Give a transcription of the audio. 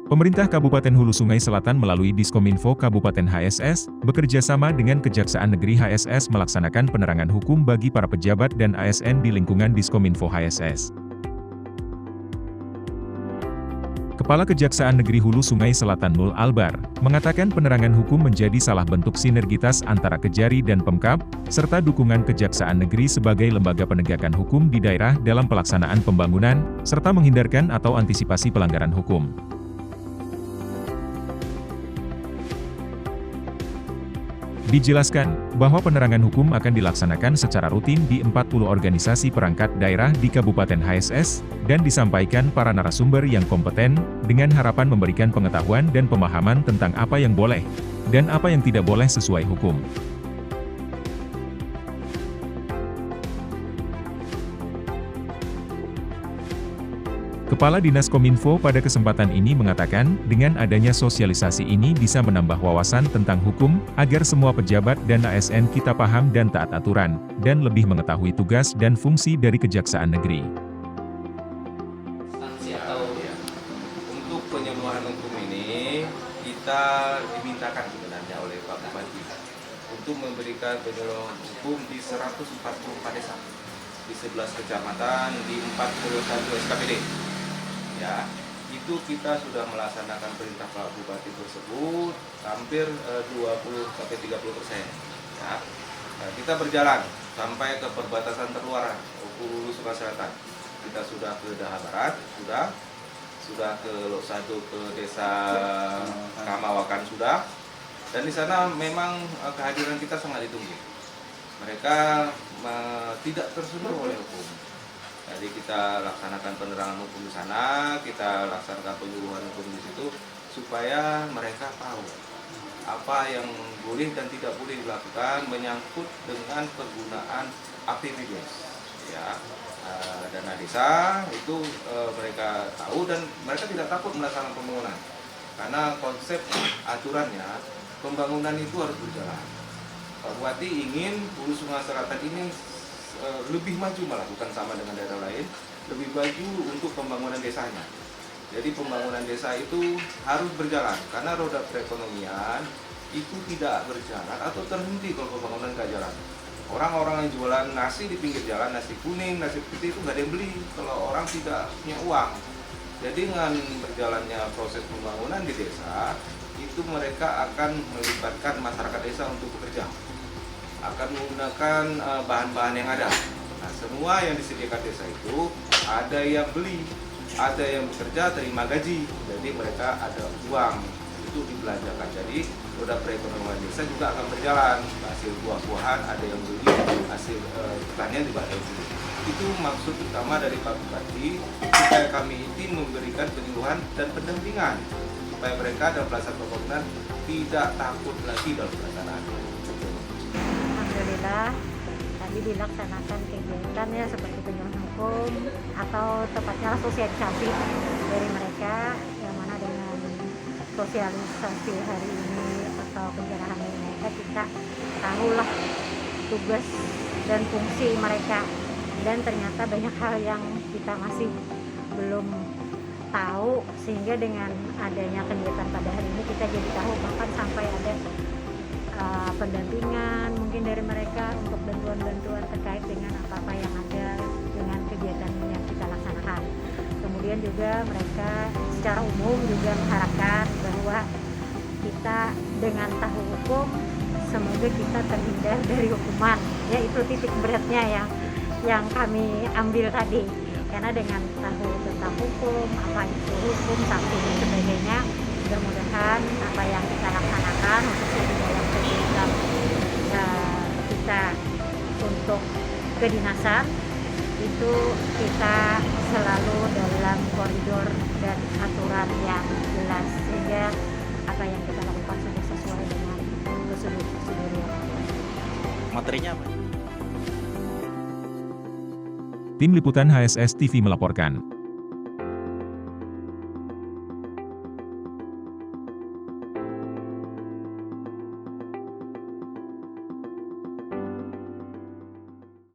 Pemerintah Kabupaten Hulu Sungai Selatan melalui Diskominfo Kabupaten HSS, bekerja sama dengan Kejaksaan Negeri HSS melaksanakan penerangan hukum bagi para pejabat dan ASN di lingkungan Diskominfo HSS. Kepala Kejaksaan Negeri Hulu Sungai Selatan Nul Albar, mengatakan penerangan hukum menjadi salah bentuk sinergitas antara Kejari dan Pemkab, serta dukungan Kejaksaan Negeri sebagai lembaga penegakan hukum di daerah dalam pelaksanaan pembangunan, serta menghindarkan atau antisipasi pelanggaran hukum. Dijelaskan, bahwa penerangan hukum akan dilaksanakan secara rutin di 40 organisasi perangkat daerah di Kabupaten HSS, dan disampaikan para narasumber yang kompeten, dengan harapan memberikan pengetahuan dan pemahaman tentang apa yang boleh, dan apa yang tidak boleh sesuai hukum. Kepala Dinas Kominfo pada kesempatan ini mengatakan, dengan adanya sosialisasi ini bisa menambah wawasan tentang hukum, agar semua pejabat dan ASN kita paham dan taat aturan, dan lebih mengetahui tugas dan fungsi dari Kejaksaan Negeri. Untuk penyuluhan hukum ini, kita dimintakan sebenarnya oleh Pak Bupati untuk memberikan penyuluhan hukum di 144 desa, di 11 kecamatan, di 41 SKPD. Ya, itu kita sudah melaksanakan perintah Pak Bupati tersebut hampir 20-30%. Ya. Kita berjalan sampai ke perbatasan terluar Hulu Sungai Selatan. Kita sudah ke Daha Barat, sudah ke Lok Satu, ke Desa Kamawakan sudah. Dan di sana memang kehadiran kita sangat ditunggu. Mereka tidak tersentuh oleh hukum. Jadi kita laksanakan penerangan hukum di sana, kita laksanakan penyuluhan hukum di situ, supaya mereka tahu apa yang boleh dan tidak boleh dilakukan menyangkut dengan penggunaan APBDes. Ya, dana desa itu mereka tahu dan mereka tidak takut melaksanakan pembangunan, karena konsep aturannya pembangunan itu harus berjalan. Pak Bupati ingin Hulu Sungai Selatan ini lebih maju, malah bukan sama dengan daerah lain, lebih maju untuk pembangunan desanya. Jadi pembangunan desa itu harus berjalan, karena roda perekonomian itu tidak berjalan atau terhenti kalau pembangunan nggak jalan. Orang-orang yang jualan nasi di pinggir jalan, nasi kuning, nasi putih itu nggak ada yang beli kalau orang tidak punya uang. Jadi dengan berjalannya proses pembangunan di desa, itu mereka akan melibatkan masyarakat desa untuk bekerja, akan menggunakan bahan-bahan yang ada. Nah, semua yang disediakan desa itu ada yang beli, ada yang bekerja terima gaji, jadi mereka ada uang itu dibelanjakan. Jadi roda perekonomian desa juga akan berjalan. Hasil buah-buahan ada yang beli, hasil pertanian juga ada yang beli. Itu maksud utama dari Pak Bupati, supaya kami ini memberikan penyuluhan dan pendampingan supaya mereka dalam pelaksanaan pembangunan tidak takut lagi dalam pelaksanaan. Alhamdulillah tadi dilaksanakan kegiatan ya seperti penyuluhan hukum atau tepatnya sosialisasi dari mereka, yang mana dengan sosialisasi hari ini atau pencerahan dari mereka kita tahulah tugas dan fungsi mereka, dan ternyata banyak hal yang kita masih belum tahu, sehingga dengan adanya kegiatan pada hari ini kita jadi tahu, bahkan sampai ada pendampingan mungkin dari mereka untuk bantuan-bantuan terkait dengan apa-apa yang ada dengan kegiatan yang kita laksanakan. Kemudian juga mereka secara umum juga mengharapkan bahwa kita dengan tahu hukum, semoga kita terhindar dari hukuman. Ya, itu titik beratnya yang kami ambil tadi. Karena dengan tahu tentang hukum, apa itu hukum, sanksi dan sebagainya, mudah-mudahan apa yang kita laksanakan khususnya di dalam kegiatan kita untuk kedinasan itu kita selalu dalam koridor dan aturan yang jelas, sehingga apa yang kita lakukan sudah sesuai dengan prosedur yang ada. Materinya apa? Tim Liputan HSS TV melaporkan.